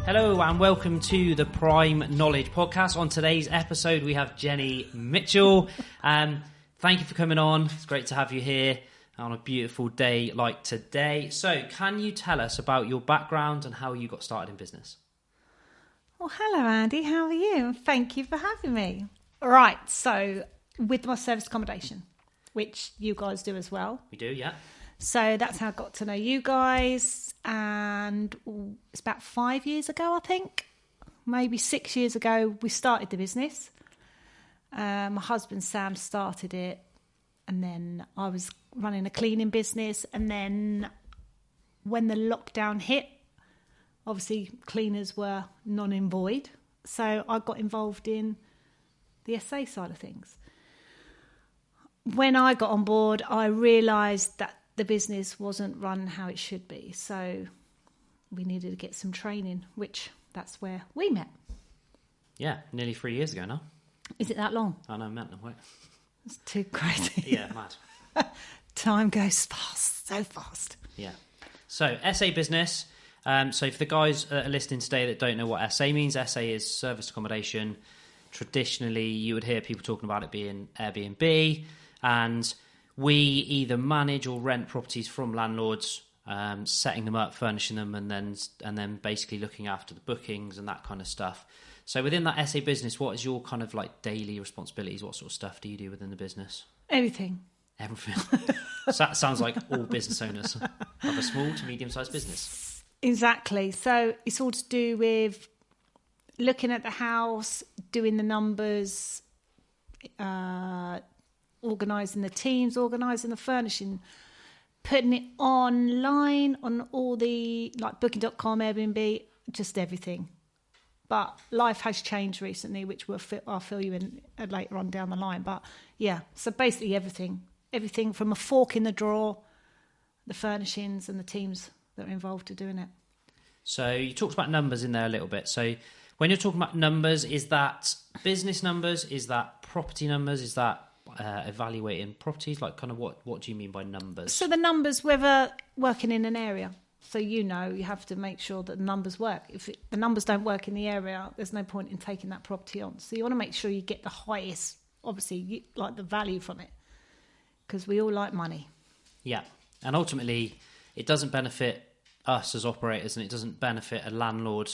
Hello and welcome to the PrimeKnowledge Podcast. On today's episode, we have Jenny Mitchell. Thank you for coming on. It's great to have you here on a beautiful day like today. So, can you tell us about your background and how you got started in business? Well, hello, Andy. How are you? Thank you for having me. Right, so with my serviced accommodation, which you guys do as well. We do, yeah. So that's how I got to know you guys, and it's about 5 years ago, I think, maybe 6 years ago, we started the business. My husband Sam started it, and then I was running a cleaning business, and then when the lockdown hit, obviously cleaners were non void, so I got involved in the SA side of things. When I got on board, I realised that the business wasn't run how it should be. So we needed to get some training, which that's where we met. Yeah, nearly 3 years ago now. Is it that long? I know, meant no way. It's too crazy. Yeah, mad. Time goes fast, so fast. Yeah. So, SA business. So for the guys that are listening today that don't know what SA means, SA is serviced accommodation. Traditionally, you would hear people talking about it being Airbnb, and we either manage or rent properties from landlords, setting them up, furnishing them, and then basically looking after the bookings and that kind of stuff. So within that SA business, what is your kind of like daily responsibilities? What sort of stuff do you do within the business? Everything. So that sounds like all business owners have a small to medium-sized business. Exactly. So it's all to do with looking at the house, doing the numbers, organising the teams, organising the furnishing, putting it online on all the, like Booking.com, Airbnb, just everything. But life has changed recently, which I'll fill you in later on down the line. But yeah, so basically everything from a fork in the drawer, the furnishings and the teams that are involved to doing it. So you talked about numbers in there a little bit. So when you're talking about numbers, is that business numbers? Is that property numbers? Is that evaluating properties? Like kind of what do you mean by numbers? So the numbers, whether working in an area. So you have to make sure that the numbers work. If the numbers don't work in the area, there's no point in taking that property on. So you want to make sure you get the highest, obviously, like the value from it. Because we all like money. Yeah. And ultimately, it doesn't benefit us as operators, and it doesn't benefit a landlord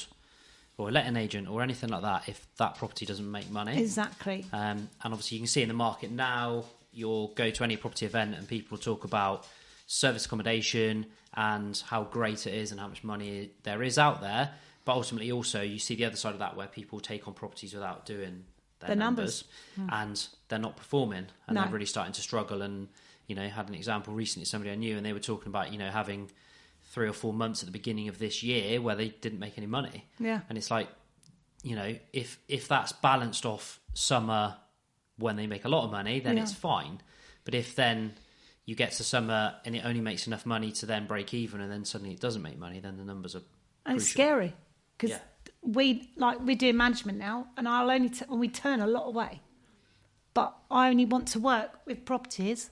or a letting agent or anything like that if that property doesn't make money. Exactly. And obviously you can see in the market now, you'll go to any property event and people talk about service accommodation and how great it is and how much money there is out there. But ultimately also you see the other side of that where people take on properties without doing their numbers. And they're not performing and they're really starting to struggle. And, had an example recently, somebody I knew, and they were talking about, having 3 or 4 months at the beginning of this year where they didn't make any money. Yeah. And it's like, if that's balanced off summer when they make a lot of money, then it's fine. But if then you get to summer and it only makes enough money to then break even and then suddenly it doesn't make money, then the numbers are And crucial. It's scary because we're doing management now, and I'll only we turn a lot away. But I only want to work with properties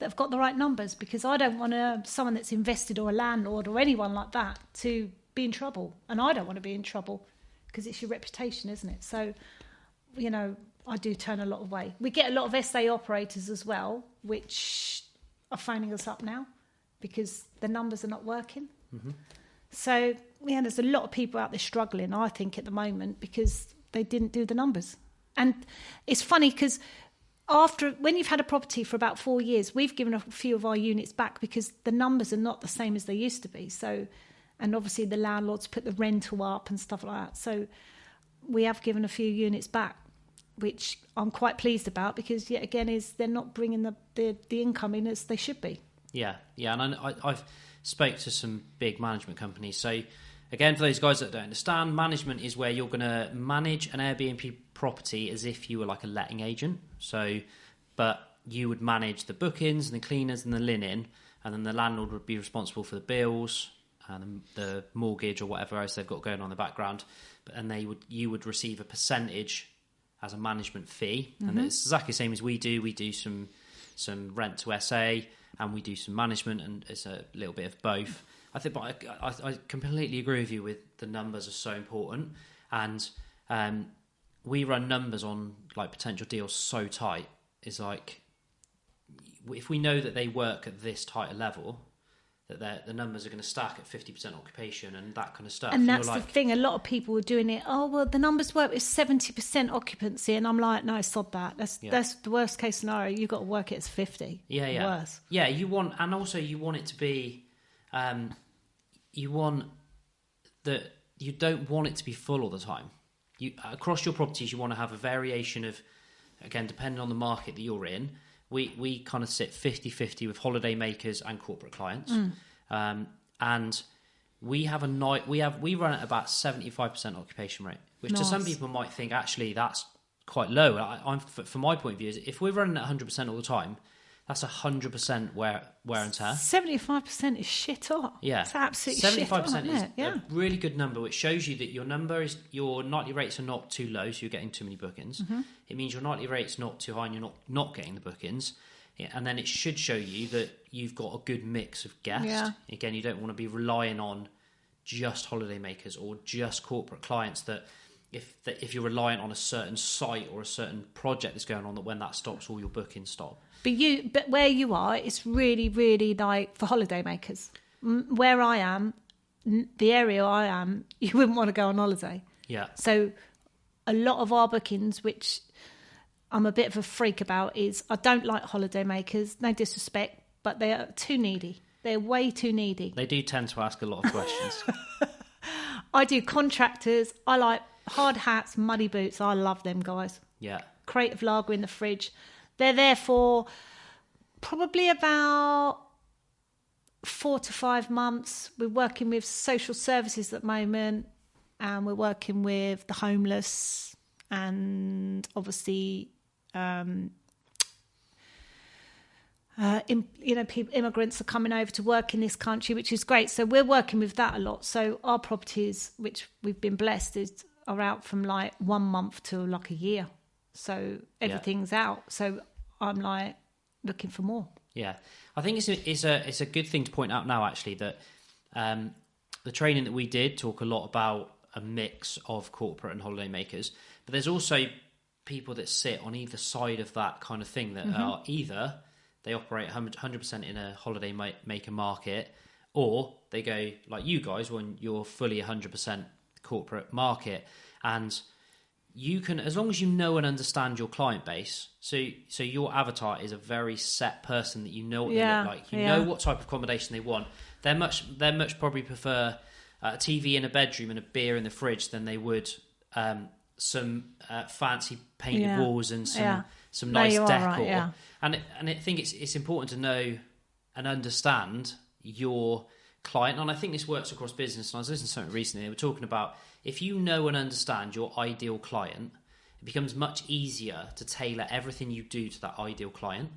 that have got the right numbers, because I don't want someone that's invested or a landlord or anyone like that to be in trouble. And I don't want to be in trouble because it's your reputation, isn't it? So, I do turn a lot away. We get a lot of SA operators as well, which are phoning us up now because the numbers are not working. Mm-hmm. So, there's a lot of people out there struggling, I think, at the moment because they didn't do the numbers. And it's funny because when you've had a property for about 4 years, we've given a few of our units back because the numbers are not the same as they used to be. So, and obviously the landlords put the rental up and stuff like that. So we have given a few units back, which I'm quite pleased about because, yet again, they're not bringing the income in as they should be. Yeah. And I've spoke to some big management companies. So again, for those guys that don't understand, management is where you're going to manage an Airbnb property as if you were like a letting agent. So, but you would manage the bookings and the cleaners and the linen, and then the landlord would be responsible for the bills and the mortgage or whatever else they've got going on in the background. And you would receive a percentage as a management fee. Mm-hmm. And it's exactly the same as we do. We do some rent to SA and we do some management, and it's a little bit of both. I think, but I completely agree with you. With the numbers are so important, and we run numbers on like potential deals so tight. Is like if we know that they work at this tight a level, that the numbers are going to stack at 50% occupation and that kind of stuff. And that's the thing. A lot of people were doing it. Oh well, the numbers work with 70% occupancy, and I'm like, no, sod that. That's the worst case scenario. You've got to work it as 50. Yeah. Worse. Yeah, you want it to be. You want that. You don't want it to be full all the time. You across your properties, you want to have a variation of, again, depending on the market that you're in. We kind of sit 50-50 with holiday makers and corporate clients, and we run at about 75% occupation rate, which to some people might think actually that's quite low. From my point of view, is if we're running at 100% all the time, that's 100% wear and tear. 75% is shit hot. Yeah, it's absolutely 75% is a really good number, which shows you that your nightly rates are not too low, so you're getting too many bookings. Mm-hmm. It means your nightly rate's not too high, and you're not getting the bookings. Yeah, and then it should show you that you've got a good mix of guests. Yeah. Again, you don't want to be relying on just holiday makers or just corporate clients. That if you're reliant on a certain site or a certain project that's going on, that when that stops, all your bookings stop. But where you are, it's really, really like for holiday makers. Where I am, the area I am, you wouldn't want to go on holiday. Yeah. So a lot of our bookings, which I'm a bit of a freak about, is I don't like holiday makers. No disrespect, but they are too needy. They're way too needy. They do tend to ask a lot of questions. I do contractors. I like hard hats, muddy boots. I love them guys. Yeah. Creative lager in the fridge. They're there for probably about 4 to 5 months. We're working with social services at the moment, and we're working with the homeless, and obviously, immigrants are coming over to work in this country, which is great. So we're working with that a lot. So our properties, which we've been blessed, are out from like 1 month to like a year. So everything's out. So I'm like looking for more. Yeah, I think it's a good thing to point out now, actually, that the training that we did talk a lot about a mix of corporate and holiday makers, but there's also people that sit on either side of that kind of thing that are either they operate 100% in a holiday maker market, or they go like you guys when you're fully 100% corporate market. And you can, as long as you know and understand your client base, so your avatar is a very set person that you know what they look like, you know what type of accommodation they want. They much probably prefer a TV in a bedroom and a beer in the fridge than they would some fancy painted walls and some nice decor. Right, and I think it's important to know and understand your client. And I think this works across business. And I was listening to something recently. They were talking about if you know and understand your ideal client, it becomes much easier to tailor everything you do to that ideal client.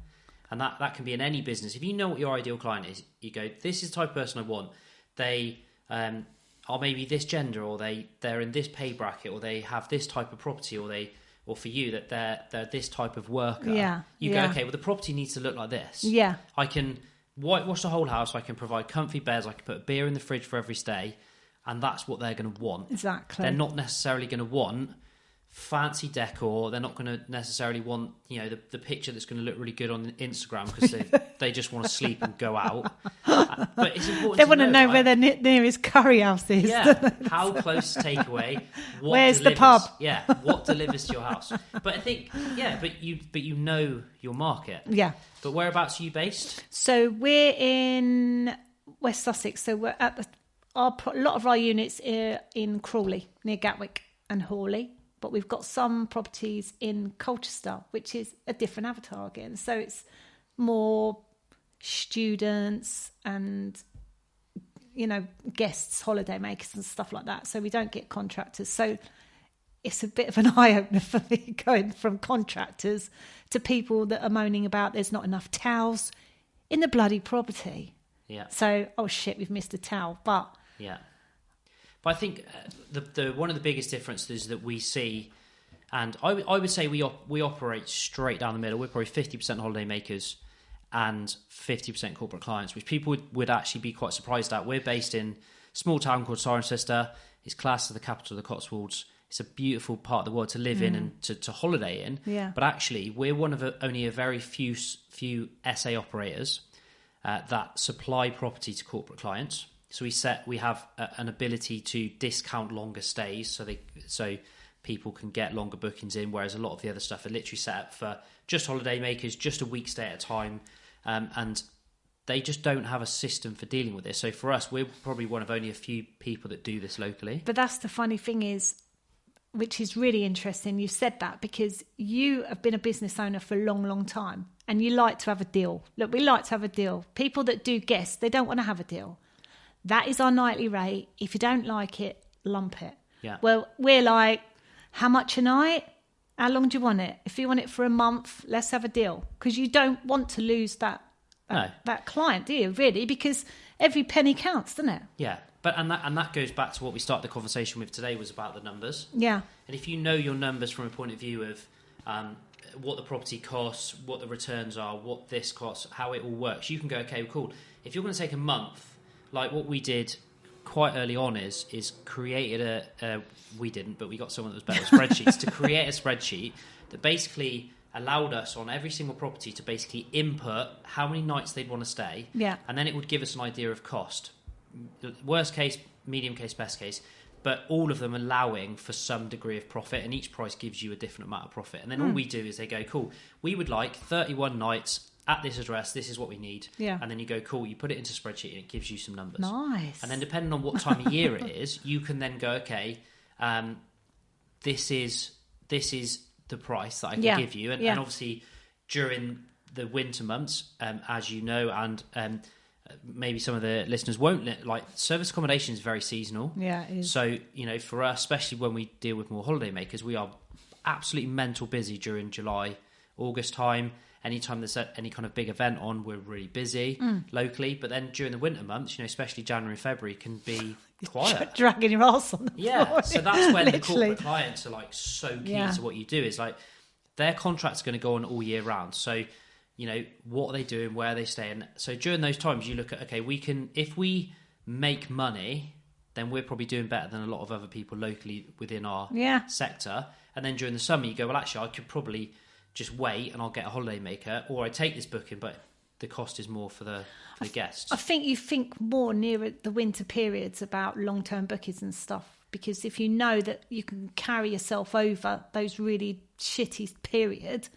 And that can be in any business. If you know what your ideal client is, you go, this is the type of person I want. They are maybe this gender, or they're in this pay bracket, or they have this type of property, or for you that they're this type of worker. You go, okay, well the property needs to look like this. I can whitewash the whole house. I can provide comfy beds. I can put a beer in the fridge for every stay, and that's what they're going to want. Exactly. They're not necessarily going to want fancy decor. They're not going to necessarily want the picture that's going to look really good on Instagram because they just want to sleep and go out. But it's important. They want to know where their nearest curry house is. Yeah, how close to takeaway? Where's the pub? Yeah, what delivers to your house? But I think but you know your market. Yeah. But whereabouts are you based? So we're in West Sussex. So we're at a lot of our units are in Crawley, near Gatwick and Hawley. But we've got some properties in Colchester, which is a different avatar again. So it's more students and, guests, holiday makers and stuff like that. So we don't get contractors. So it's a bit of an eye-opener for me going from contractors to people that are moaning about there's not enough towels in the bloody property. Yeah. So, oh shit, we've missed a towel. But... yeah. But I think the one of the biggest differences that we see, and I would say we operate straight down the middle. We're probably 50% holiday makers, and 50% corporate clients, which people would actually be quite surprised at. We're based in a small town called Cirencester. It's classed as the capital of the Cotswolds. It's a beautiful part of the world to live in and to holiday in. Yeah. But actually, we're one of only a very few SA operators that supply property to corporate clients. So we have an ability to discount longer stays, so people can get longer bookings in, whereas a lot of the other stuff are literally set up for just holiday makers, just a week stay at a time, and they just don't have a system for dealing with this. So for us, we're probably one of only a few people that do this locally. But that's the funny thing is, which is really interesting, you said that because you have been a business owner for a long, long time and you like to have a deal. Look, we like to have a deal. People that do guests, they don't want to have a deal. That is our nightly rate. If you don't like it, lump it. Yeah. Well, we're like, how much a night? How long do you want it? If you want it for a month, let's have a deal. Because you don't want to lose that client, do you, really? Because every penny counts, doesn't it? Yeah. And that goes back to what we started the conversation with today, was about the numbers. Yeah. And if you know your numbers from a point of view of what the property costs, what the returns are, what this costs, how it all works, you can go, okay, cool. If you're going to take a month, like what we did quite early on is created we didn't, but we got someone that was better with spreadsheets, to create a spreadsheet that basically allowed us on every single property to basically input how many nights they'd want to stay. Yeah. And then it would give us an idea of cost. Worst case, medium case, best case, but all of them allowing for some degree of profit, and each price gives you a different amount of profit. And then all we do is they go, cool, we would like 31 nights at this address, this is what we need. Yeah. And then you go, cool, you put it into a spreadsheet and it gives you some numbers. Nice. And then depending on what time of year it is, you can then go, okay, this is the price that I can give you. And obviously during the winter months, as you know, and maybe some of the listeners won't, like, service accommodation is very seasonal. Yeah, it is. So, for us, especially when we deal with more holiday makers, we are absolutely mental busy during July, August time. Anytime there's any kind of big event on, we're really busy locally. But then during the winter months, especially January, February, can be quiet. Dragging your arse on the floor. So that's when the corporate clients are like so key to what you do. Is like their contract's going to go on all year round. So, what are they doing? Where are they staying? So during those times, you look at, okay, if we make money, then we're probably doing better than a lot of other people locally within our sector. And then during the summer, you go, well, actually, I could probably just wait and I'll get a holiday maker, or I take this booking, but the cost is more for the guests. I think you think more near the winter periods about long-term bookings and stuff, because if you know that you can carry yourself over those really shitty period,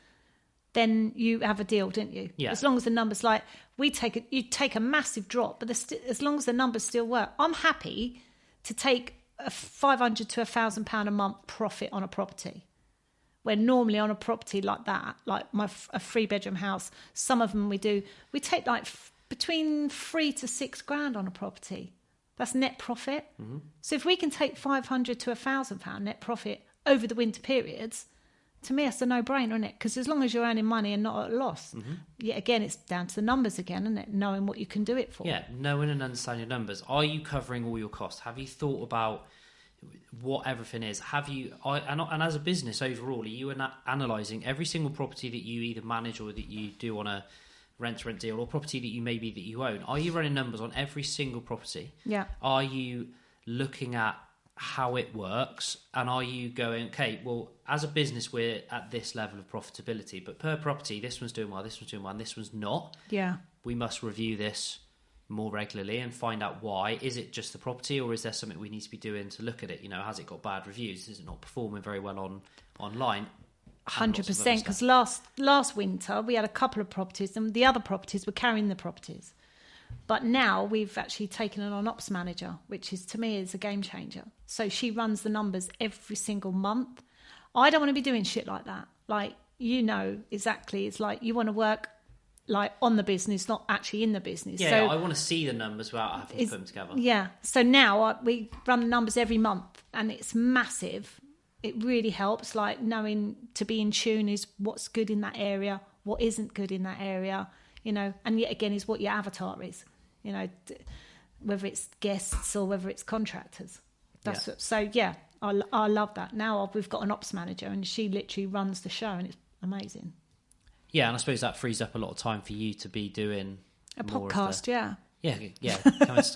then you have a deal, don't you? Yeah. As long as the numbers, like you take a massive drop, but as long as the numbers still work, I'm happy to take a £500 to £1,000 a month profit on a property. Where normally on a property like that, like a 3-bedroom house, some of them we take like between £3,000 to £6,000 on a property. That's net profit. Mm-hmm. So if we can take £500 to £1,000 net profit over the winter periods, to me that's a no-brainer, isn't it? Because as long as you're earning money and not at a loss, yet again it's down to the numbers again, isn't it? Knowing what you can do it for. Yeah, knowing and understanding your numbers. Are you covering all your costs? Have you thought about what everything is? And as a business overall, are you analysing every single property that you either manage or that you do on a rent-to-rent deal, or property that you own? Are you running numbers on every single property? Yeah. Are you looking at how it works, and are you going, okay, well, as a business we're at this level of profitability, but per property this one's doing well, this one's doing well, and this one's not. Yeah. We must review this more regularly and find out why. Is it just the property, or is there something we need to be doing to look at it? Has it got bad reviews? Is it not performing very well online? 100%, because last winter we had a couple of properties and the other properties were carrying the properties. But now we've actually taken an ops manager, which is, to me, is a game changer. So she runs the numbers every single month. I don't want to be doing shit like that. Like, exactly. It's like you want to work like on the business, not actually in the business. Yeah, so, I want to see the numbers without having to put them together. Yeah. So now we run the numbers every month, and it's massive. It really helps, like knowing to be in tune is what's good in that area, what isn't good in that area, and yet again is what your avatar is, whether it's guests or whether it's contractors. I love that. Now we've got an ops manager, and she literally runs the show, and it's amazing. Yeah, and I suppose that frees up a lot of time for you to be doing a more podcast. Yeah.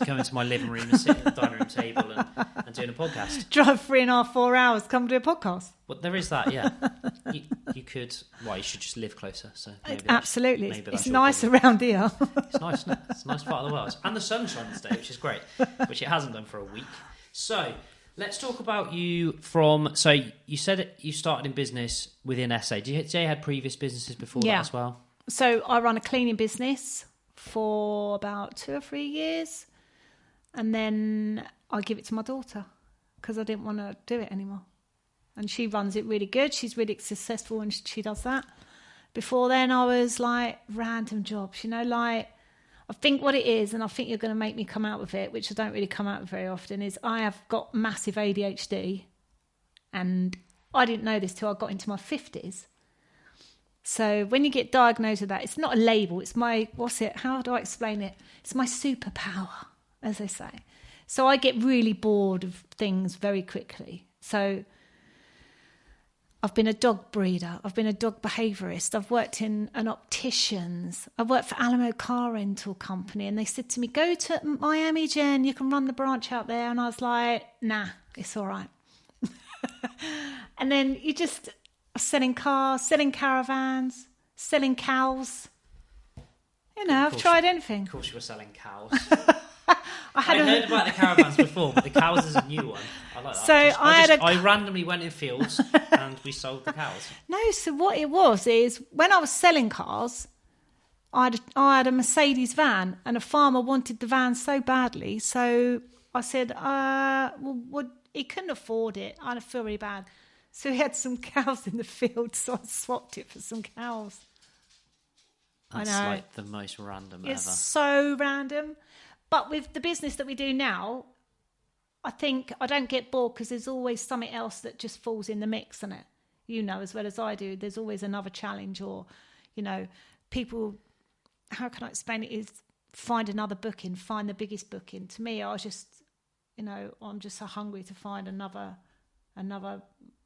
Come into my living room and sit at the dining room table and doing a podcast. Drive 3.5, 4 hours, come do a podcast. Well, there is that, yeah. you could. Well, you should just live closer. So absolutely, it's nice problem. Around here. It's nice, isn't it? It's a nice part of the world, and the sun's shining today, which is great, which it hasn't done for a week. So let's talk about you from. So you said you started in business within SA. Did you say you had previous businesses before that as well? So I run a cleaning business for about 2 or 3 years, and then I give it to my daughter because I didn't want to do it anymore. And she runs it really good. She's really successful and she does that. Before then, I was like random jobs, like I think what it is, and I think you're going to make me come out with it, which I don't really come out with very often, is I have got massive ADHD, and I didn't know this till I got into my 50s. So when you get diagnosed with that, it's not a label. It's my, how do I explain it? It's my superpower, as they say. So I get really bored of things very quickly. So I've been a dog breeder. I've been a dog behaviourist. I've worked in an optician's. I've worked for Alamo Car Rental Company. And they said to me, go to Miami, Jen. You can run the branch out there. And I was like, nah, it's all right. And then you just... selling cars, selling caravans, selling cows. I've tried anything. Of course you were selling cows. I heard about the caravans before, but the cows is a new one. I like that. So I randomly went in fields and we sold the cows. No, so what it was is when I was selling cars, I had a Mercedes van, and a farmer wanted the van so badly. So I said, he couldn't afford it. I feel really bad. So he had some cows in the field, so I swapped it for some cows. That's I know. Like the most random it's ever. It's so random. But with the business that we do now, I think I don't get bored because there's always something else that just falls in the mix, isn't it? As well as I do, there's always another challenge, or, people, how can I explain it, is find another booking, find the biggest booking. To me, I'm just so hungry to find another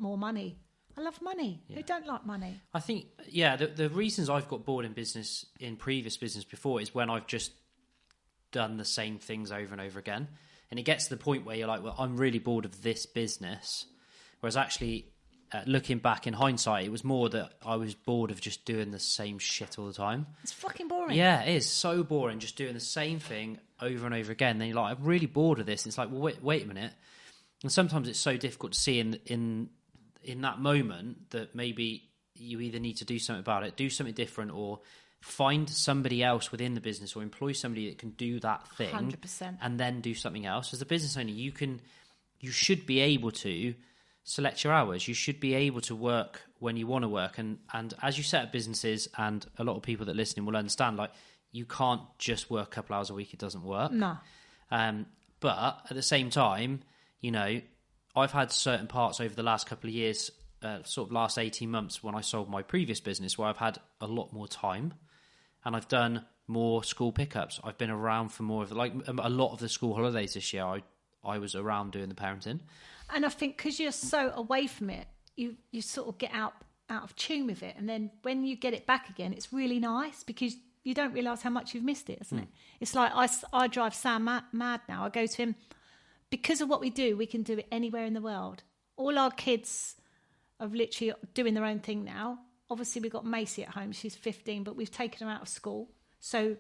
more money. I love money. Yeah. Who don't like money? I think, the reasons I've got bored in previous business before is when I've just done the same things over and over again. And it gets to the point where you're like, well, I'm really bored of this business. Whereas actually, looking back in hindsight, it was more that I was bored of just doing the same shit all the time. It's fucking boring. Yeah, it is so boring, just doing the same thing over and over again. Then you're like, I'm really bored of this. And it's like, well, wait a minute. And sometimes it's so difficult to see in that moment that maybe you either need to do something about it, do something different, or find somebody else within the business or employ somebody that can do that thing 100%. And then do something else. As a business owner, you should be able to select your hours. You should be able to work when you want to work. And as you set up businesses, and a lot of people that are listening will understand, like, you can't just work a couple hours a week. It doesn't work. No. But at the same time, I've had certain parts over the last couple of years, sort of last 18 months when I sold my previous business, where I've had a lot more time and I've done more school pickups. I've been around for more of, like, a lot of the school holidays this year. I was around doing the parenting. And I think because you're so away from it, you sort of get out of tune with it. And then when you get it back again, it's really nice because you don't realise how much you've missed it, isn't it? It's like I drive Sam mad now. I go to him. Because of what we do, we can do it anywhere in the world. All our kids are literally doing their own thing now. Obviously, we've got Macy at home. She's 15, but we've taken her out of school. So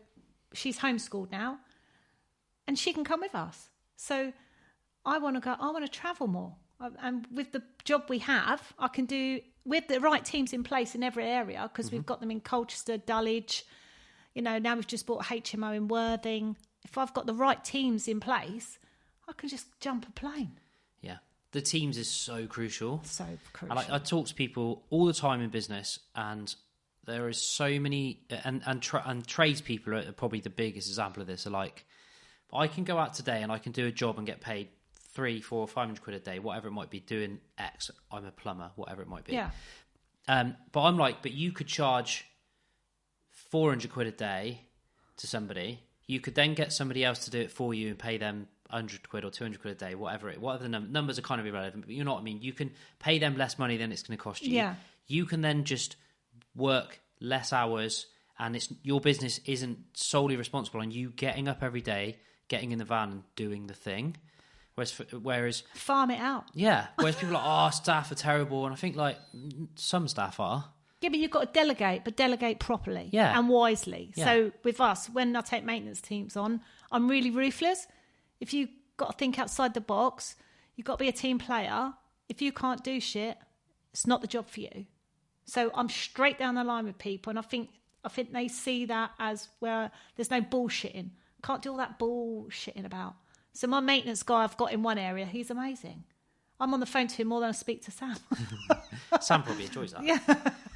she's homeschooled now. And she can come with us. So I want to travel more. And with the job we have, I can do, with the right teams in place in every area, because we've got them in Colchester, Dulwich. Now we've just bought HMO in Worthing. If I've got the right teams in place, I can just jump a plane. Yeah. The teams is so crucial. So crucial. I talk to people all the time in business, and there is so many, and tradespeople are probably the biggest example of this. Are like, I can go out today and I can do a job and get paid 300, 400, 500 quid a day, whatever it might be, doing X. I'm a plumber, whatever it might be. Yeah. But I'm like, but you could charge 400 quid a day to somebody. You could then get somebody else to do it for you and pay them 100 quid or 200 quid a day, whatever the numbers are kind of irrelevant, but you know what I mean. You can pay them less money than it's going to cost you. Yeah. You can then just work less hours, and your business isn't solely responsible on you getting up every day, getting in the van and doing the thing. Whereas farm it out. Yeah. Whereas people are like, staff are terrible. And I think like some staff are. Yeah, but you've got to delegate, but delegate properly and wisely. Yeah. So with us, when I take maintenance teams on, I'm really ruthless. If you've got to think outside the box, you've got to be a team player. If you can't do shit, it's not the job for you. So I'm straight down the line with people, and I think they see that as where there's no bullshitting. Can't do all that bullshitting about. So my maintenance guy I've got in one area, he's amazing. I'm on the phone to him more than I speak to Sam. Sam probably enjoys that. Yeah.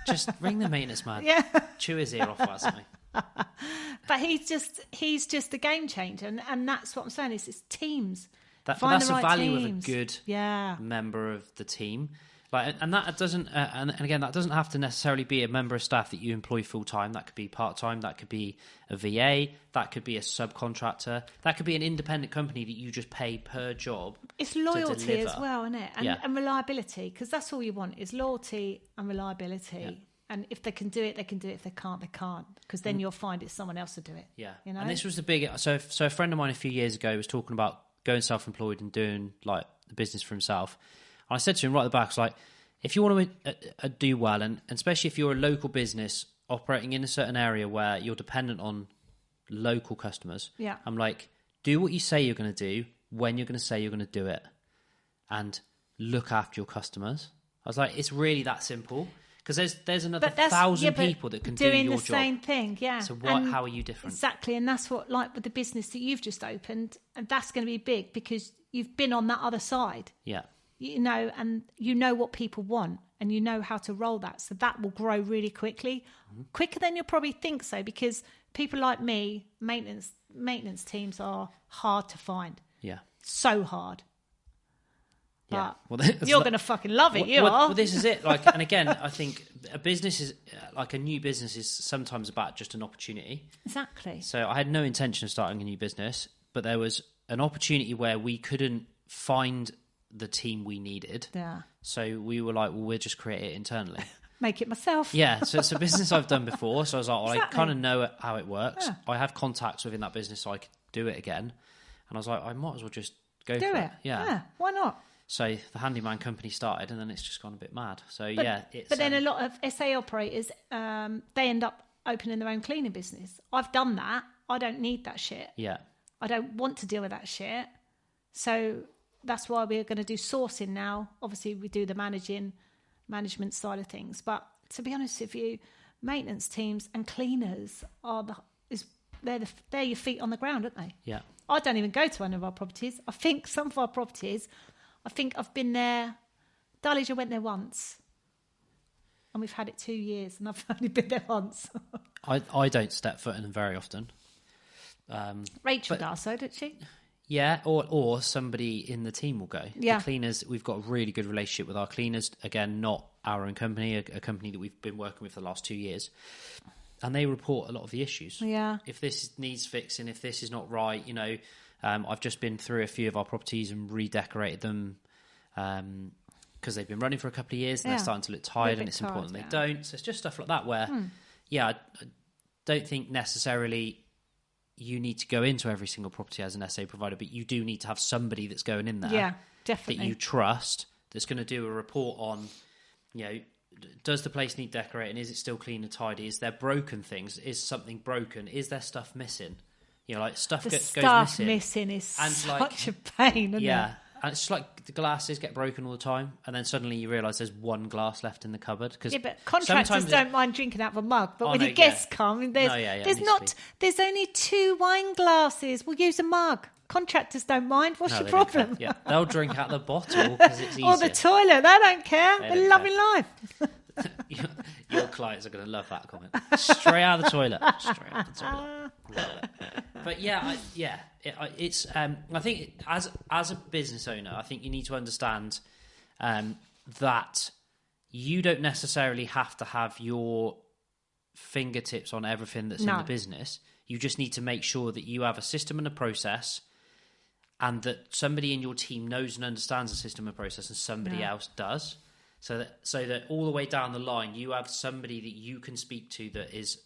Just ring the maintenance man. Yeah. Chew his ear off about something. But he's just a game changer, and that's what I'm saying. It's teams. That's the the right value teams. of a good member of the team. Like, and that doesn't, and again, that doesn't have to necessarily be a member of staff that you employ full time. That could be part time. That could be a VA. That could be a subcontractor. That could be an independent company that you just pay per job. It's loyalty as well, isn't it? And reliability, because that's all you want is loyalty and reliability. Yeah. And if they can do it, they can do it. If they can't, they can't. Because then you'll find it's someone else to do it. Yeah. You know? And this was the big. So a friend of mine a few years ago was talking about going self-employed and doing like the business for himself. And I said to him right at the back, it's like, if you want to do well, and especially if you're a local business operating in a certain area where you're dependent on local customers, I'm like, do what you say you're going to do when you're going to say you're going to do it, and look after your customers. I was like, it's really that simple, because there's another 1,000 people that can do your job. Doing the same thing, yeah. So how are you different? Exactly, and that's what, like with the business that you've just opened, and that's going to be big because you've been on that other side. Yeah. You know, and you know what people want, and you know how to roll that. So that will grow really quickly, quicker than you'll probably think so, because people like me, maintenance teams are hard to find. Yeah. So hard. Yeah. But you're going to fucking love it, you are. Well, this is it. Like, and again, I think a business is, like a new business is sometimes about just an opportunity. Exactly. So I had no intention of starting a new business, but there was an opportunity where we couldn't find the team we needed. Yeah. So we were like, well, we'll just create it internally. Make it myself. Yeah. So it's a business I've done before. So I was like, Exactly. I kind of know how it works. Yeah. I have contacts within that business, so I could do it again. And I was like, I might as well just go Do for it. Yeah. Why not? So the handyman company started, and then it's just gone a bit mad. So But then a lot of SA operators, they end up opening their own cleaning business. I've done that. I don't need that shit. Yeah. I don't want to deal with that shit. So that's why we're going to do sourcing now. Obviously, we do the management side of things. But to be honest with you, maintenance teams and cleaners they're your feet on the ground, aren't they? Yeah. I don't even go to one of our properties. I think some of our properties, I've been there. Dulwich, I went there once. And we've had it 2 years, and I've only been there once. I don't step foot in them very often. Rachel does, though, doesn't she? Yeah, or somebody in the team will go. Yeah. The cleaners, we've got a really good relationship with our cleaners. Again, not our own company, a company that we've been working with for the last 2 years. And they report a lot of the issues. Yeah. If this needs fixing, if this is not right, I've just been through a few of our properties and redecorated them because they've been running for a couple of years and they're starting to look tired, and it's important they don't. So it's just stuff like that where, I don't think necessarily you need to go into every single property as an SA provider, but you do need to have somebody that's going in there. Yeah, definitely. That you trust, that's going to do a report on, does the place need decorating? Is it still clean and tidy? Is there broken things? Is something broken? Is there stuff missing? Like stuff goes missing. Stuff missing is such a pain, isn't it? And it's like the glasses get broken all the time, and then suddenly you realise there's one glass left in the cupboard. Yeah, but contractors don't mind drinking out of a mug, but when your guests come, there's only 2 wine glasses. We'll use a mug. Contractors don't mind. What's your problem? Yeah, they'll drink out the bottle because it's easier. Or the toilet. They don't care. They're loving life. Your clients are going to love that comment. Straight out of the toilet. Straight out of the toilet. Love it. But it's. I think as a business owner, I think you need to understand that you don't necessarily have to have your fingertips on everything that's in the business. You just need to make sure that you have a system and a process, and that somebody in your team knows and understands the system and process, and somebody else does. so that all the way down the line, you have somebody that you can speak to that is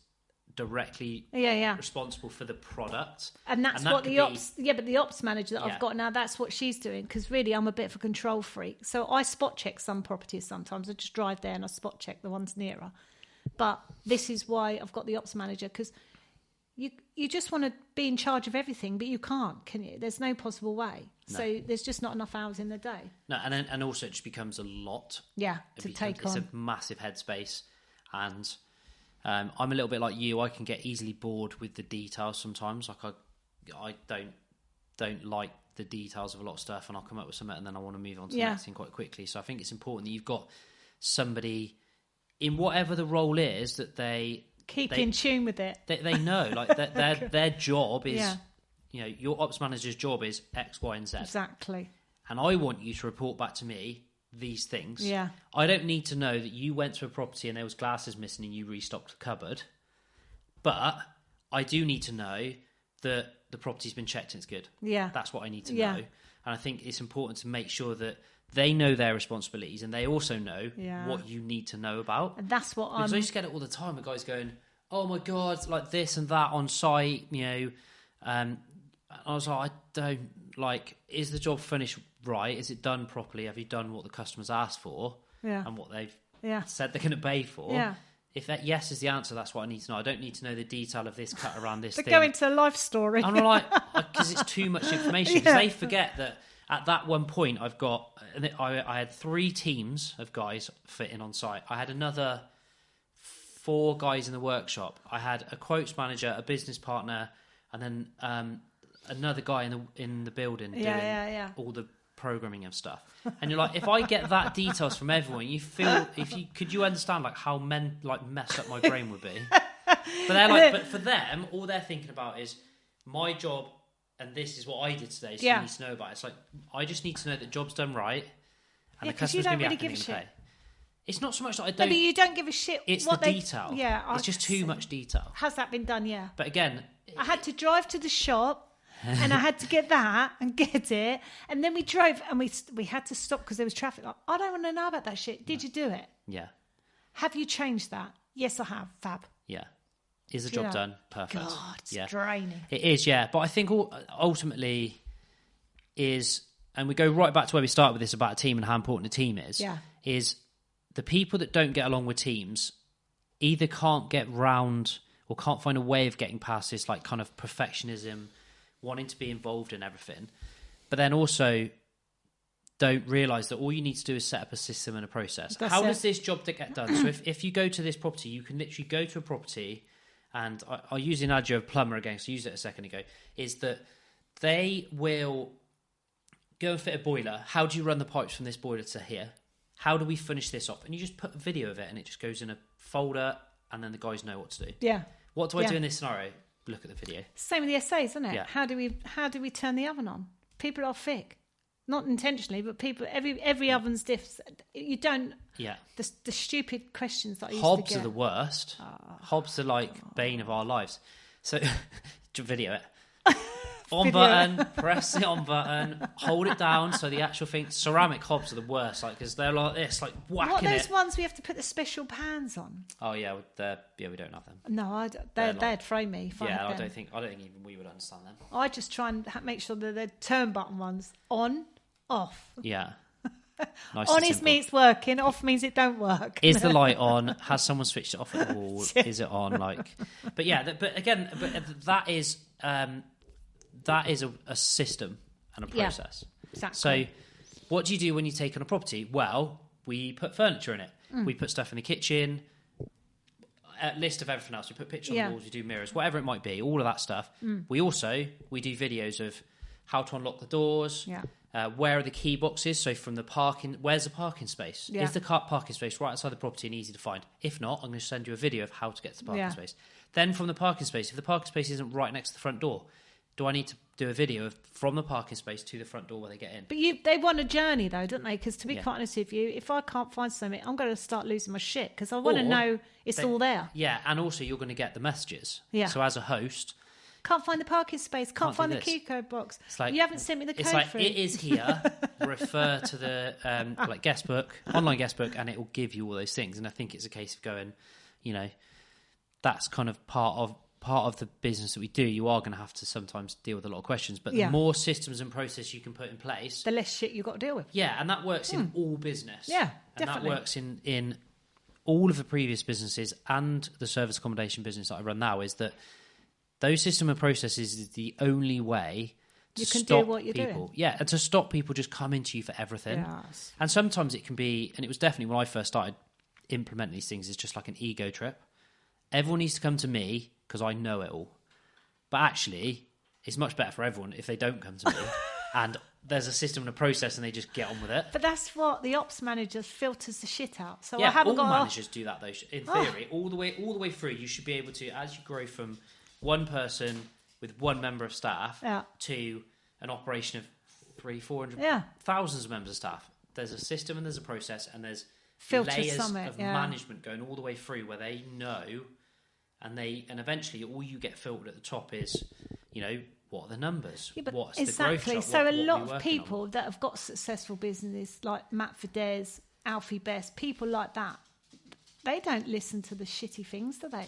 directly responsible for the product. And that's what the ops... Yeah, but the ops manager that I've got now, that's what she's doing, because really I'm a bit of a control freak. So I spot check some properties sometimes. I just drive there and I spot check the ones nearer. But this is why I've got the ops manager, because you just want to be in charge of everything, but you can't, can you? There's no possible way. No. So there's just not enough hours in the day. No, and also it just becomes a lot. Yeah, take on. It's a massive headspace, and I'm a little bit like you. I can get easily bored with the details sometimes. Like I don't like the details of a lot of stuff, and I'll come up with something, and then I want to move on to the next thing quite quickly. So I think it's important that you've got somebody in whatever the role is that they in tune with it. They know, like their job is, your ops manager's job is X, Y, and Z. Exactly. And I want you to report back to me these things. Yeah. I don't need to know that you went to a property and there was glasses missing and you restocked the cupboard. But I do need to know that the property's been checked and it's good. Yeah. That's what I need to know. And I think it's important to make sure that they know their responsibilities and they also know what you need to know about. And that's what because I used to get it all the time with guys going, oh my God, like this and that on site, and I was like, I don't, like, is the job finished right? Is it done properly? Have you done what the customers asked for? And what they've said they're going to pay for? If that yes is the answer, that's what I need to know. I don't need to know the detail of this cut around this thing. Go into a life story. And I'm like, because it's too much information. Because they forget that at that one point, I had 3 teams of guys fitting on site. I had another 4 guys in the workshop. I had a quotes manager, a business partner, and then another guy in the building doing all the programming of stuff. And you're like, if I get that details from everyone, you feel could you understand like how messed up my brain would be? But they're like, but for them, all they're thinking about is my job, and this is what I did today. So you need to know about it. It's like I just need to know that job's done right, and the customer's going to be happy to pay. It's not so much that I don't. No, but you don't give a shit. It's the detail. Yeah, it's just too much detail. Has that been done? Yeah. But again, I had to drive to the shop, and I had to get that and get it, and then we drove, and we had to stop because there was traffic. Like, I don't want to know about that shit. Did you do it? Yeah. Have you changed that? Yes, I have. Fab. Yeah. Is the job done? Perfect. God, it's draining. It is, yeah. But I think ultimately is, and we go right back to where we started with this about a team and how important a team is. Yeah. Is the people that don't get along with teams either can't get round or can't find a way of getting past this like kind of perfectionism, wanting to be involved in everything, but then also don't realise that all you need to do is set up a system and a process. How does this job get done? So if you go to this property, you can literally go to a property, and I'll use the analogy of plumber again, so I used it a second ago, is that they will go and fit a boiler. How do you run the pipes from this boiler to here? How do we finish this off? And you just put a video of it and it just goes in a folder and then the guys know what to do. Yeah. What do I do in this scenario? Look at the video. Same with the essays, isn't it? Yeah. How do we turn the oven on? People are thick. Not intentionally, but people, every oven's diffs. You don't... Yeah. The stupid questions that I used Hobs to get. are the worst. Hobs are like bane of our lives. So, video it. On button, press the on button, hold it down so the actual thing. Ceramic hobs are the worst, like because they're like this, like whacking it. What are those ones we have to put the special pans on? Oh yeah, we don't have them. No, they'd throw me. If I don't think even we would understand them. I just try and make sure that they're turn button ones on, off. Yeah. Nice on means working, off means it don't work. Is the light on? Has someone switched it off at the wall? Is it on? But that is. That is a system and a process. Yeah, exactly. So what do you do when you take on a property? Well, we put furniture in it. We put stuff in the kitchen, a list of everything else. We put pictures on the walls, we do mirrors, whatever it might be, all of that stuff. We do videos of how to unlock the doors, where are the key boxes, so from the parking, where's the parking space? Is the parking space right outside the property and easy to find? If not, I'm going to send you a video of how to get to the parking space. Then from the parking space, if the parking space isn't right next to the front door, do I need to do a video from the parking space to the front door where they get in? But they want a journey, though, don't they? Because to be quite honest with you, if I can't find something, I'm going to start losing my shit because I want to know it's all there. Yeah, and also you're going to get the messages. Yeah. So as a host, Can't find the parking space. Can't find the this. key code box. It's like, you haven't sent me the code it's like, through. it is here. Refer to the like guest book, online guest book, and it will give you all those things. And I think it's a case of going, you know, that's kind of part of the business that we do. You are going to have to sometimes deal with a lot of questions, but the more systems and process you can put in place, the less shit you've got to deal with. Yeah, and that works in all business. Yeah, and definitely. that works in all of the previous businesses and the service accommodation business that I run now. Is that those system and processes is the only way to you can stop do what you're people. doing. Yeah, and to stop people just coming to you for everything. Yes. And sometimes it can be, and it was definitely when I first started implementing these things, it's just like an ego trip. Everyone needs to come to me because I know it all. But actually, it's much better for everyone if they don't come to me and there's a system and a process and they just get on with it. But that's what the ops manager filters the shit out. So Yeah, I haven't all got managers do that though. In theory, all the way through, you should be able to, as you grow from one person with one member of staff to an operation of 300-400 thousands of members of staff. There's a system and there's a process and there's layers of management going all the way through where they know, and eventually all you get filtered at the top is, you know, what are the numbers? Yeah, but what's exactly. the growth chart? So what a lot of people on? that have got successful businesses like Matt Fidesz, Alfie Best, people like that, they don't listen to the shitty things, do they?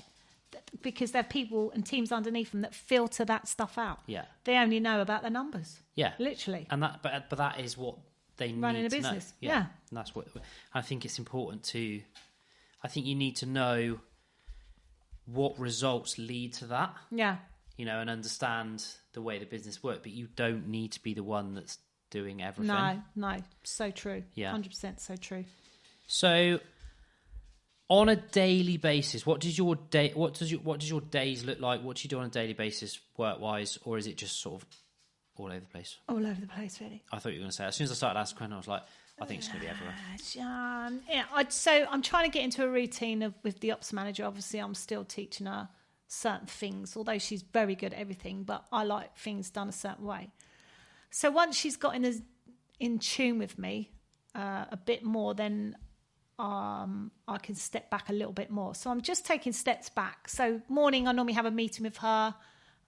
Because there are people and teams underneath them that filter that stuff out. Yeah. They only know about the numbers. Yeah. Literally. And that, but that is what they running need a to know. business. Yeah. And that's what I think it's important to. I think you need to know what results lead to that. Yeah. You know, and understand the way the business works, but you don't need to be the one that's doing everything. No, so true. Yeah, 100% so true. So, on a daily basis, what does your days look like? What do you do on a daily basis, work wise, or is it just sort of all over the place? All over the place, really. I thought you were going to say. As soon as I started asking, I was like, I think it's going to be everywhere. So I'm trying to get into a routine with the ops manager. Obviously, I'm still teaching her certain things, although she's very good at everything, but I like things done a certain way. So once she's got in tune with me a bit more, then I can step back a little bit more. So I'm just taking steps back. So morning, I normally have a meeting with her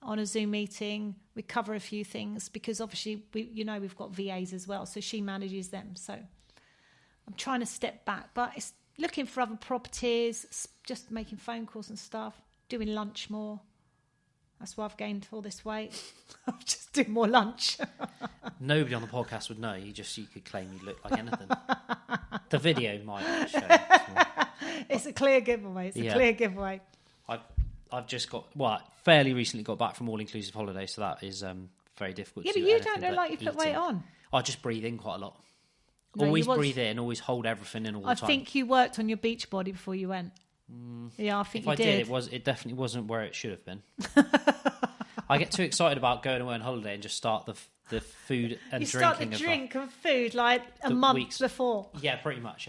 on a Zoom meeting. We cover a few things because obviously we've got VAs as well, so she manages them. So I'm trying to step back, but it's looking for other properties, just making phone calls and stuff, doing lunch more. That's why I've gained all this weight. I'm just doing more lunch. Nobody on the podcast would know. You could claim you look like anything. The video might show. It's a clear giveaway. Clear giveaway. I've just fairly recently got back from all-inclusive holiday, so that is very difficult. Yeah, to but do you don't look like you put weight on. I just breathe in quite a lot. No, always breathe in, always hold everything in all the time. I think you worked on your beach body before you went. Yeah, I think you did. It definitely wasn't where it should have been. I get too excited about going away on holiday and just start the food and drinking. You start the drink and food like a month before. Yeah, pretty much.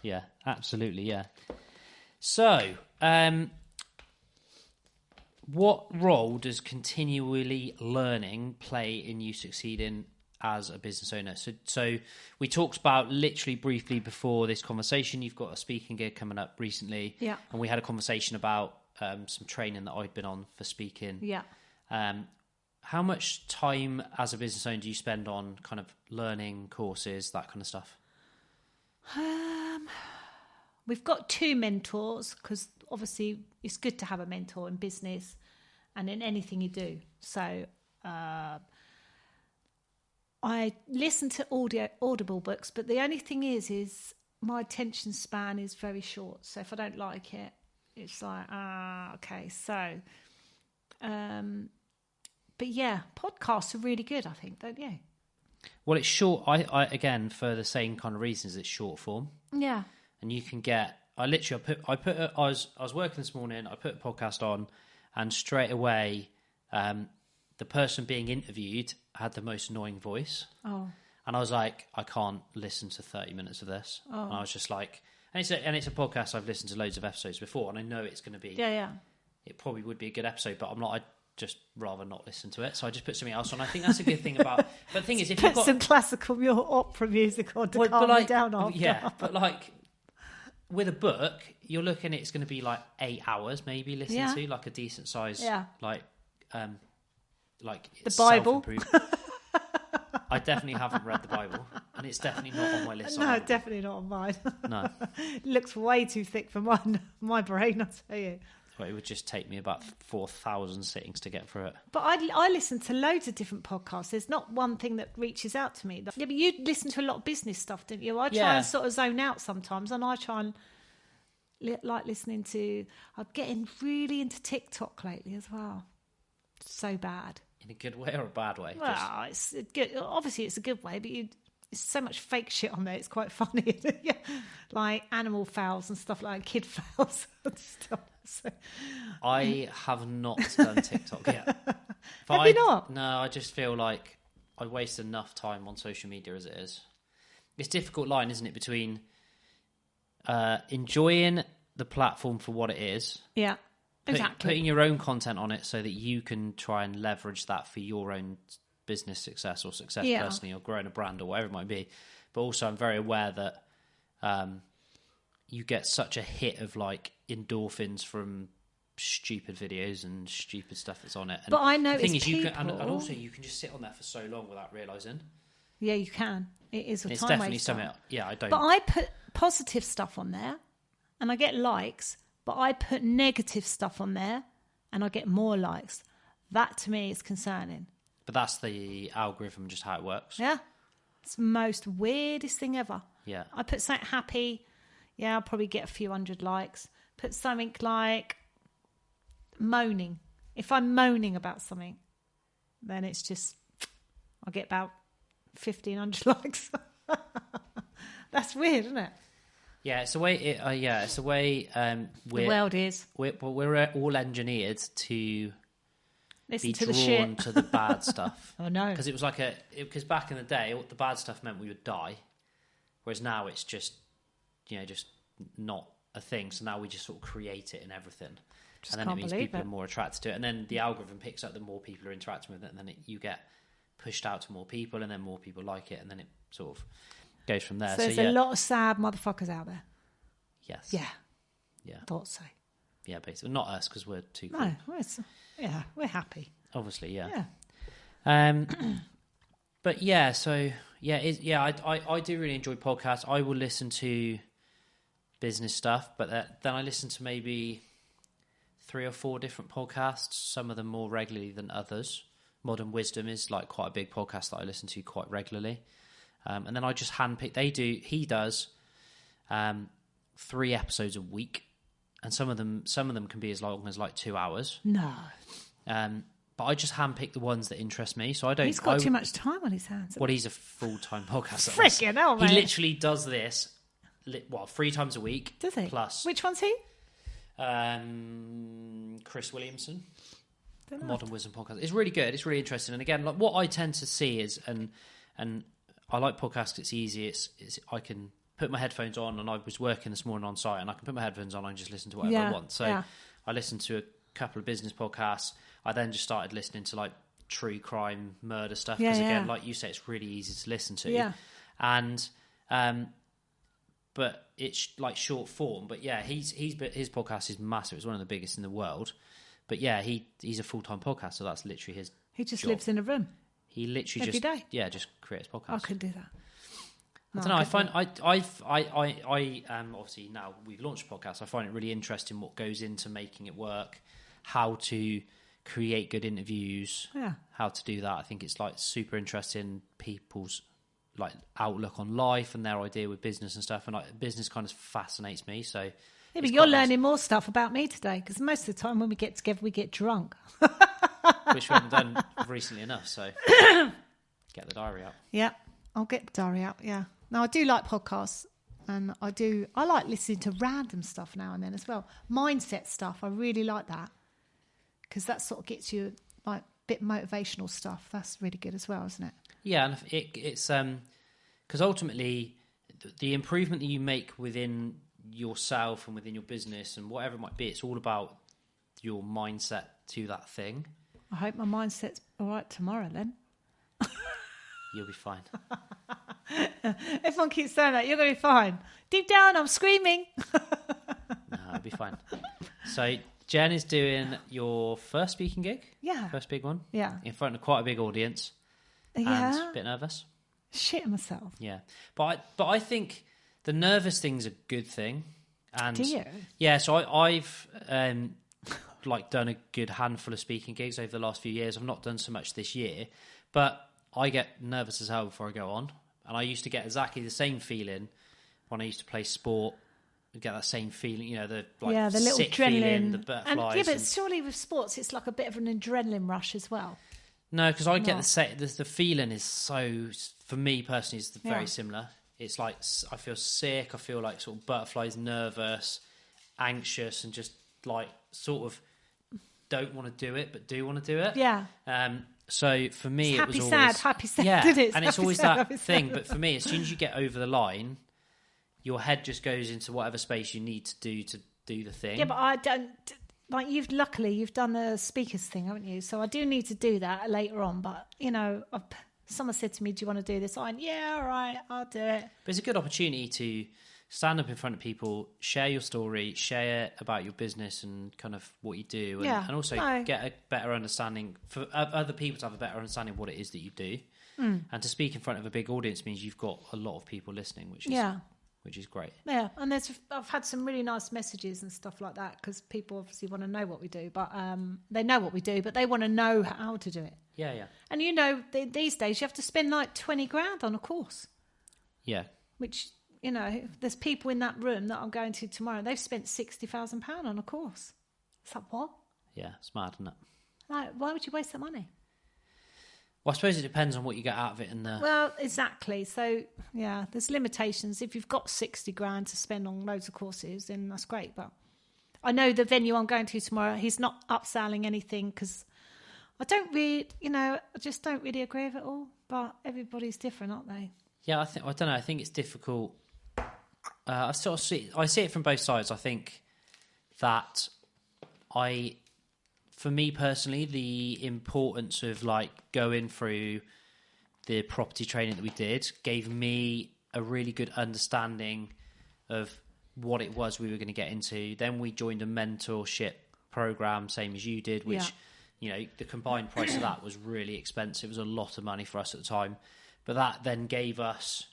Yeah, absolutely. Yeah. So, what role does continually learning play in you succeeding as a business owner? So we talked about literally briefly before this conversation, you've got a speaking gig coming up recently. Yeah. And we had a conversation about some training that I'd been on for speaking. Yeah. How much time as a business owner do you spend on kind of learning courses, that kind of stuff? We've got 2 mentors because obviously it's good to have a mentor in business and in anything you do. So I listen to audible books, but the only thing is my attention span is very short. So if I don't like it, it's like, okay. So, but yeah, podcasts are really good, I think, don't you? Well, it's short. I again, for the same kind of reasons, it's short form. Yeah. And you can get. I was working this morning. I put a podcast on, and straight away, the person being interviewed had the most annoying voice. Oh. And I was like, I can't listen to 30 minutes of this. Oh. And I was just like, and it's a podcast I've listened to loads of episodes before, and I know it's going to be. Yeah. It probably would be a good episode, but I'm not. I'd just rather not listen to it, so I just put something else on. I think that's a good thing about. But the thing is, if you've got some classical opera music on to calm me down after. Yeah, but like with a book, you're looking. It's going to be like 8 hours, maybe listen to like a decent size, like the Bible. I definitely haven't read the Bible, and it's definitely not on my list. No, definitely not on mine. No. It looks way too thick for my brain, I'll tell you. Well, it would just take me about 4,000 sittings to get through it. But I listen to loads of different podcasts. There's not one thing that reaches out to me. Yeah, but you listen to a lot of business stuff, don't you? I try and sort of zone out sometimes, and I try and like listening to... I'm getting really into TikTok lately as well. So bad. In a good way or a bad way? Well, it's good. Obviously, it's a good way, but it's so much fake shit on there. It's quite funny. Yeah. Like animal fouls and stuff, like kid fouls and stuff. So. I have not done TikTok yet. Have you not? No, I just feel like I waste enough time on social media as it is. It's a difficult line, isn't it, between enjoying the platform for what it is. Yeah, exactly. Putting your own content on it so that you can try and leverage that for your own business success or success personally, or growing a brand or whatever it might be. But also I'm very aware that you get such a hit of like endorphins from stupid videos and stupid stuff that's on it. And but I know the thing is, people... you can, and also you can just sit on there for so long without realising. Yeah, you can. It is a it's time definitely waster. something. Yeah, I don't. But I put positive stuff on there, and I get likes. But I put negative stuff on there, and I get more likes. That to me is concerning. But that's the algorithm, just how it works. Yeah, it's the most weirdest thing ever. Yeah, I put something happy. Yeah, I'll probably get a few hundred likes. Put something like moaning. If I'm moaning about something, then it's just, I'll get about 1,500 likes. That's weird, isn't it? Yeah, it's the way. It's the way. The world is. We're all engineered to Listen be to the drawn shit. to the bad stuff. Oh no! Because it was like because back in the day, the bad stuff meant we would die, whereas now it's just just not a thing. So now we just sort of create it in everything, and then it means people are more attracted to it. And then the algorithm picks up the more people are interacting with it, and then you get pushed out to more people, and then more people like it, and then it sort of goes from there. So there's a lot of sad motherfuckers out there. Yes. Yeah. Thought so. Yeah, basically not us because we're too cool. No, we're happy. Obviously, Yeah. But yeah, so I do really enjoy podcasts. I will listen to business stuff, but then I listen to maybe 3 or 4 different podcasts. Some of them more regularly than others. Modern Wisdom is like quite a big podcast that I listen to quite regularly. And then I just handpick. He does 3 episodes a week, and some of them can be as long as like 2 hours. No. But I just handpick the ones that interest me. So I don't. He's got too much time on his hands. Well, he's a full-time podcaster. Freaking hell, mate. He literally does this 3 times a week. Does he? Plus, which one's he? Chris Williamson. Modern Wisdom podcast. It's really good. It's really interesting. And again, like what I tend to see is, and I like podcasts. It's easy. It's I can put my headphones on, and I was working this morning on site, and I can put my headphones on and just listen to whatever I want. So I listened to a couple of business podcasts. I then just started listening to like true crime, murder stuff because again, like you say, it's really easy to listen to. Yeah. And but it's like short form. But yeah, his podcast is massive. It's one of the biggest in the world. But yeah, he's a full-time podcaster. So that's literally his. He just job. lives in a room. He literally every day. Yeah, just creates podcasts. I could do that. I don't know. I find I obviously now we've launched a podcast. I find it really interesting what goes into making it work, how to create good interviews, how to do that. I think it's like super interesting people's like outlook on life and their idea with business and stuff. And like business kind of fascinates me. So yeah, but you're learning more stuff about me today because most of the time when we get together, we get drunk, which we haven't done recently enough. So get the diary out. Yeah, I'll get the diary out. Yeah. Now, I do like podcasts, and I like listening to random stuff now and then as well. Mindset stuff, I really like that, because that sort of gets you like a bit motivational stuff. That's really good as well, isn't it? Yeah, and it's because ultimately the improvement that you make within yourself and within your business and whatever it might be, it's all about your mindset to that thing. I hope my mindset's all right tomorrow then. You'll be fine. Everyone keeps saying that. You're going to be fine. Deep down, I'm screaming. No, it'll be fine. So Jen is doing your first speaking gig. Yeah. First big one. Yeah. In front of quite a big audience. Yeah. And a bit nervous. Shitting myself. Yeah. But I think the nervous thing's a good thing. And do you? Yeah, so I've like done a good handful of speaking gigs over the last few years. I've not done so much this year, but I get nervous as hell before I go on. And I used to get exactly the same feeling when I used to play sport. I'd get that same feeling, the the little sick adrenaline, feeling, the butterflies. But surely with sports, it's like a bit of an adrenaline rush as well. No, because I get the feeling is so, for me personally, is very Yeah. similar. It's like I feel sick, I feel like sort of butterflies, nervous, anxious, and just like sort of don't want to do it, but do want to do it. Yeah. So for me, it's it was happy, always sad, happy, sad. yeah, Isn't it? and it's Happy, always sad, that happy, thing. sad. But for me, as soon as you get over the line, your head just goes into whatever space you need to do the thing. Yeah, but I don't. Like luckily you've done the speakers thing, haven't you? So I do need to do that later on. But someone said to me, "Do you want to do this?" I went, "Yeah, all right, I'll do it." But it's a good opportunity to stand up in front of people, share your story, share about your business and kind of what you do, and also get a better understanding for other people to have a better understanding of what it is that you do. And to speak in front of a big audience means you've got a lot of people listening, which is great. Yeah, and I've had some really nice messages and stuff like that because people obviously want to know what we do, but they know what we do, but they want to know how to do it. Yeah. And these days you have to spend like 20 grand on a course. Yeah. Which, there's people in that room that I'm going to tomorrow, they've spent £60,000 on a course. It's like, what? Yeah, it's mad, isn't it? Like, why would you waste that money? Well, I suppose it depends on what you get out of it. Well, exactly. So, yeah, there's limitations. If you've got 60 grand to spend on loads of courses, then that's great. But I know the venue I'm going to tomorrow, he's not upselling anything because I just don't really agree with it all. But everybody's different, aren't they? Yeah, I don't know. I think it's difficult. I see it from both sides. I think that for me personally, the importance of like going through the property training that we did gave me a really good understanding of what it was we were going to get into. Then we joined a mentorship program, same as you did, which, the combined price of that was really expensive. It was a lot of money for us at the time. But that then gave us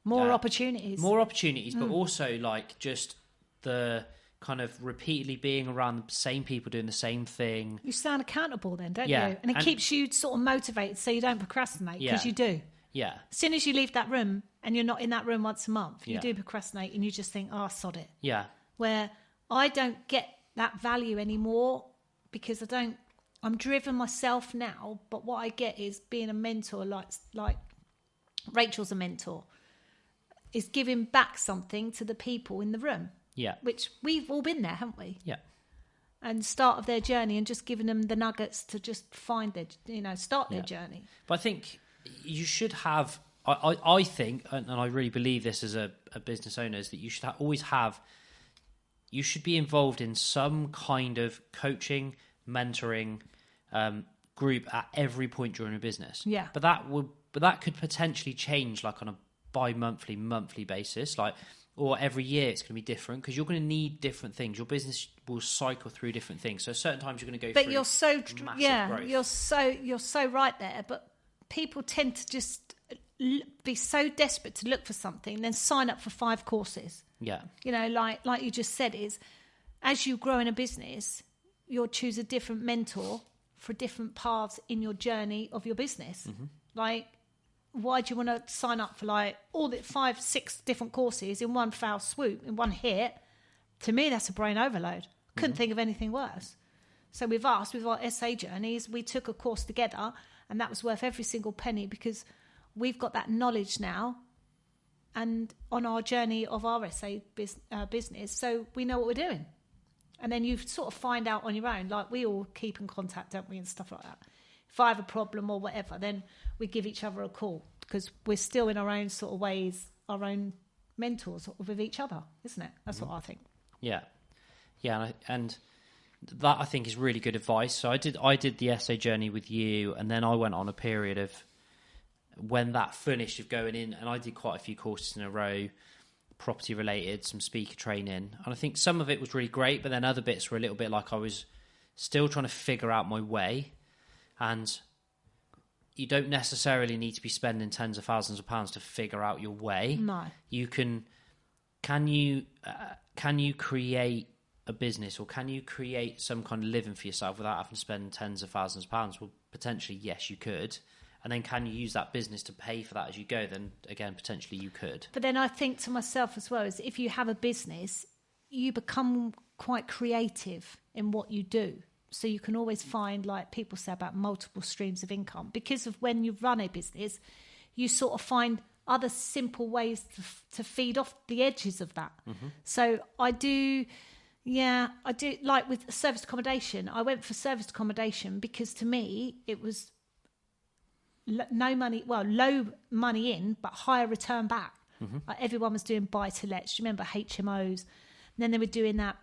more opportunities. But also like just the kind of repeatedly being around the same people doing the same thing. You sound accountable then, don't you? And it keeps you sort of motivated so you don't procrastinate, because you do. Yeah. As soon as you leave that room and you're not in that room once a month, you do procrastinate and you just think, oh, sod it. Yeah. Where I don't get that value anymore because I'm driven myself now, but what I get is being a mentor, like Rachel's a mentor, is giving back something to the people in the room. Yeah. Which we've all been there, haven't we? Yeah. And start of their journey and just giving them the nuggets to just find their, start their journey. But I think you should have, I think, and I really believe this as a business owner, is that you should you should be involved in some kind of coaching, mentoring group at every point during a business. Yeah. But that could potentially change like on a bi-monthly, monthly basis, or every year it's going to be different because you're going to need different things. Your business will cycle through different things. So certain times you're going to go through growth. You're so right there. But people tend to just be so desperate to look for something and then sign up for 5 courses. Yeah. Like you just said, is as you grow in a business, you'll choose a different mentor for different paths in your journey of your business. Mm-hmm. Like, why do you want to sign up for like all the 5-6 different courses in one foul swoop, in one hit? To me, that's a brain overload. Couldn't think of anything worse. So with our SA journeys, we took a course together and that was worth every single penny because we've got that knowledge now and on our journey of our SA business, so we know what we're doing. And then you sort of find out on your own, like we all keep in contact, don't we, and stuff like that. If I have a problem or whatever, then we give each other a call because we're still in our own sort of ways, our own mentors with each other, isn't it? That's what I think. Yeah. And that I think is really good advice. So I did the SA journey with you, and then I went on a period of when that finished of going in, and I did quite a few courses in a row property related, some speaker training. And I think some of it was really great, but then other bits were a little bit like I was still trying to figure out my way. And you don't necessarily need to be spending tens of thousands of pounds to figure out your way. No. You can you create a business, or can you create some kind of living for yourself without having to spend tens of thousands of pounds? Well, potentially, yes, you could. And then can you use that business to pay for that as you go? Then again, potentially you could. But then I think to myself as well, is if you have a business, you become quite creative in what you do. So you can always find, like people say about multiple streams of income. Because of when you run a business, you sort of find other simple ways to feed off the edges of that. Mm-hmm. So I do, like with serviced accommodation, I went for serviced accommodation because to me it was low money in, but higher return back. Mm-hmm. Like everyone was doing buy-to-lets. Do you remember HMOs? And then they were doing that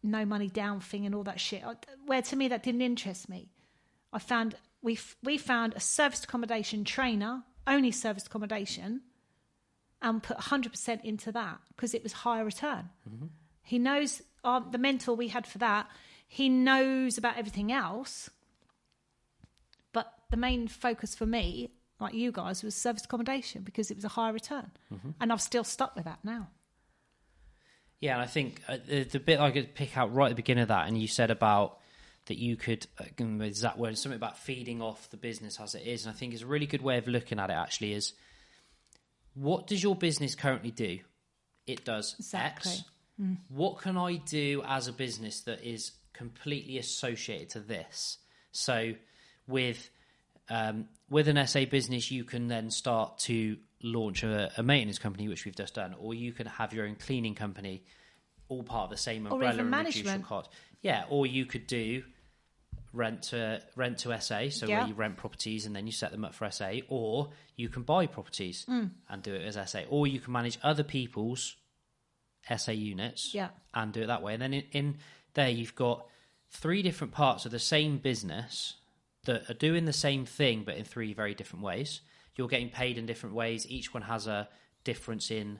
no money down thing and all that shit. Where to me that didn't interest me. We found a serviced accommodation trainer, only serviced accommodation, and put 100% into that because it was higher return. Mm-hmm. He knows, the mentor we had for that, he knows about everything else. But the main focus for me, like you guys, was serviced accommodation because it was a higher return. Mm-hmm. And I've still stuck with that now. Yeah, and I think the bit I could pick out right at the beginning of that, and you said about that you could, with that word, something about feeding off the business as it is. And I think it's a really good way of looking at it, actually, is what does your business currently do? It does exactly. X. Mm. What can I do as a business that is completely associated to this? So with an SA business, you can then start to launch a maintenance company, which we've just done, or you can have your own cleaning company, all part of the same umbrella, or even and management. reduce your cost. Yeah, or you could do rent to SA, so where you rent properties and then you set them up for SA, or you can buy properties and do it as SA, or you can manage other people's SA units and do it that way. And then in there you've got 3 different parts of the same business that are doing the same thing but in 3 very different ways. You're getting paid in different ways. Each one has a difference in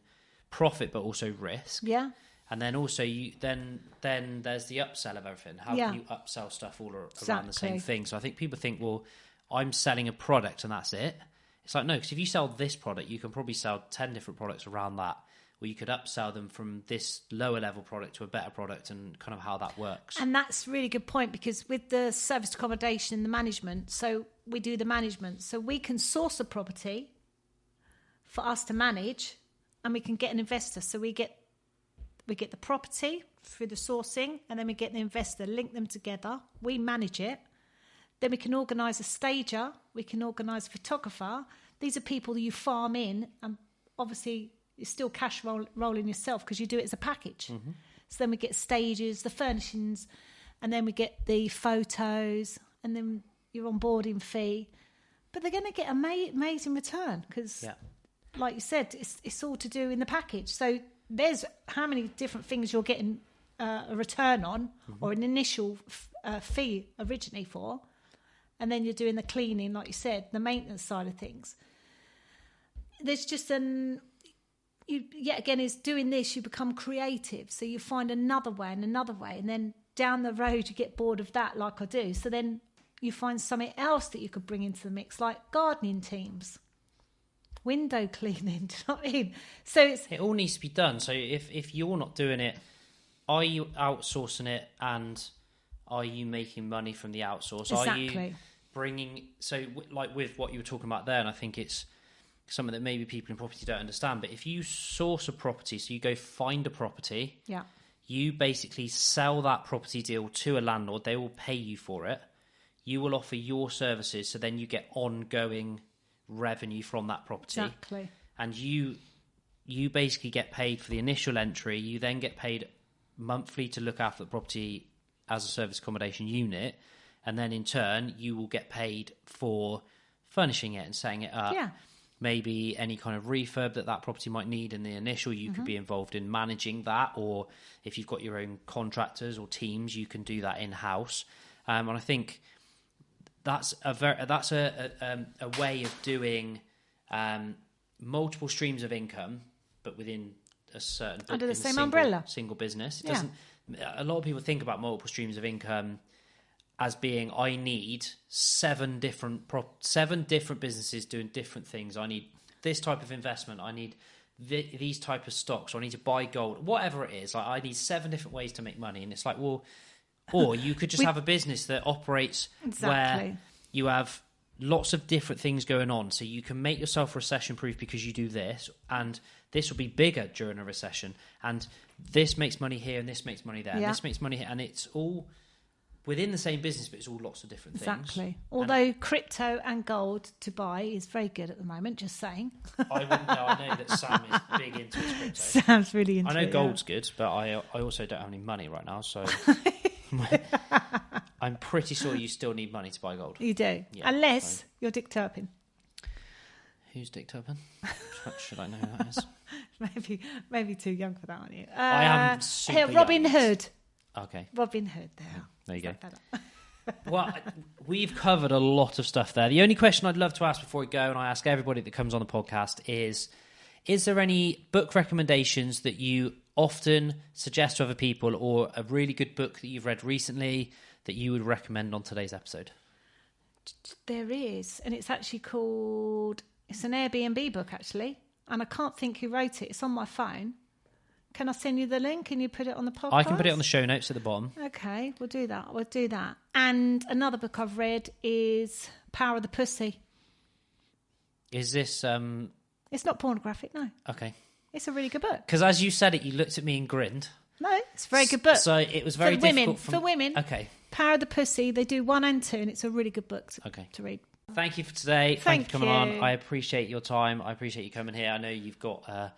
profit but also risk. Yeah. And then also then there's the upsell of everything. How can you upsell stuff all around the same thing? So I think people think, well, I'm selling a product and that's it. It's like, no, because if you sell this product, you can probably sell 10 different products around that. Or you could upsell them from this lower level product to a better product, and kind of how that works. And that's a really good point, because with the serviced accommodation and the management, so we do the management. So we can source a property for us to manage, and we can get an investor. So we get the property through the sourcing, and then we get the investor, link them together. We manage it. Then we can organise a stager. We can organise a photographer. These are people that you farm in, and obviously it's still cash rolling yourself because you do it as a package. Mm-hmm. So then we get stages, the furnishings, and then we get the photos, and then your onboarding fee. But they're going to get amazing return because, like you said, it's all to do in the package. So there's how many different things you're getting a return on, or an initial fee originally for, and then you're doing the cleaning, like you said, the maintenance side of things. There's just is doing this, you become creative. So you find another way, and then down the road you get bored of that, like I do. So then you find something else that you could bring into the mix, like gardening teams, window cleaning. Do you know what I mean? So it all needs to be done. So if you're not doing it, are you outsourcing it, and are you making money from the outsource? Exactly. Are you bringing, so like with what you were talking about there, and I think it's something that maybe people in property don't understand, but if you source a property, so you go find a property, you basically sell that property deal to a landlord, they will pay you for it, you will offer your services, so then you get ongoing revenue from that property. Exactly. And you basically get paid for the initial entry, you then get paid monthly to look after the property as a service accommodation unit, and then in turn you will get paid for furnishing it and setting it up. Yeah. Maybe any kind of refurb that property might need in the initial, you could be involved in managing that, or if you've got your own contractors or teams, you can do that in-house. And I think that's a way of doing multiple streams of income but within a certain under the same umbrella, single business. It doesn't. A lot of people think about multiple streams of income as being, I need 7 different businesses doing different things. I need this type of investment. I need these type of stocks. Or I need to buy gold. Whatever it is, like, I need 7 different ways to make money. And it's like, well, or you could just have a business that operates where you have lots of different things going on. So you can make yourself recession proof because you do this, and this will be bigger during a recession. And this makes money here, and this makes money there, and this makes money here, and it's all within the same business, but it's all lots of different things. Exactly. Although crypto and gold to buy is very good at the moment, just saying. I wouldn't know. I know that Sam is big into his crypto. Sam's really into it. I know gold's good, but I also don't have any money right now, so I'm pretty sure you still need money to buy gold. You do, unless you're Dick Turpin. Who's Dick Turpin? Should I know who that is? Maybe too young for that, aren't you? I am super young. Robin Hood. Okay. Robin Hood, there you go. Well, we've covered a lot of stuff there. The only question I'd love to ask before we go, and I ask everybody that comes on the podcast, is there any book recommendations that you often suggest to other people, or a really good book that you've read recently that you would recommend on today's episode? There is, and it's actually called... It's an Airbnb book, actually, and I can't think who wrote it. It's on my phone. Can I send you the link? Can you put it on the podcast? I can put it on the show notes at the bottom. Okay, we'll do that. And another book I've read is Power of the Pussy. Is this... It's not pornographic, no. Okay. It's a really good book. Because as you said it, you looked at me and grinned. No, it's a very good book. So it was very difficult... For women. Okay. Power of the Pussy, they do 1 and 2, and it's a really good book to read. Thank you for today. Thank you for coming on. I appreciate your time. I appreciate you coming here. I know you've got...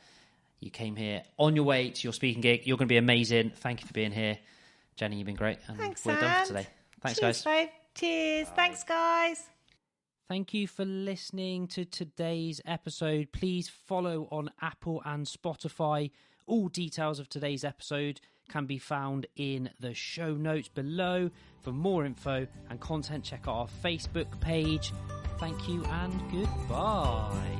you came here on your way to your speaking gig. You're going to be amazing. Thank you for being here. Jenny, you've been great. And thanks, we're done for today. Thanks, guys. Babe. Cheers. Bye. Thanks, guys. Thank you for listening to today's episode. Please follow on Apple and Spotify. All details of today's episode can be found in the show notes below. For more info and content, check out our Facebook page. Thank you and goodbye.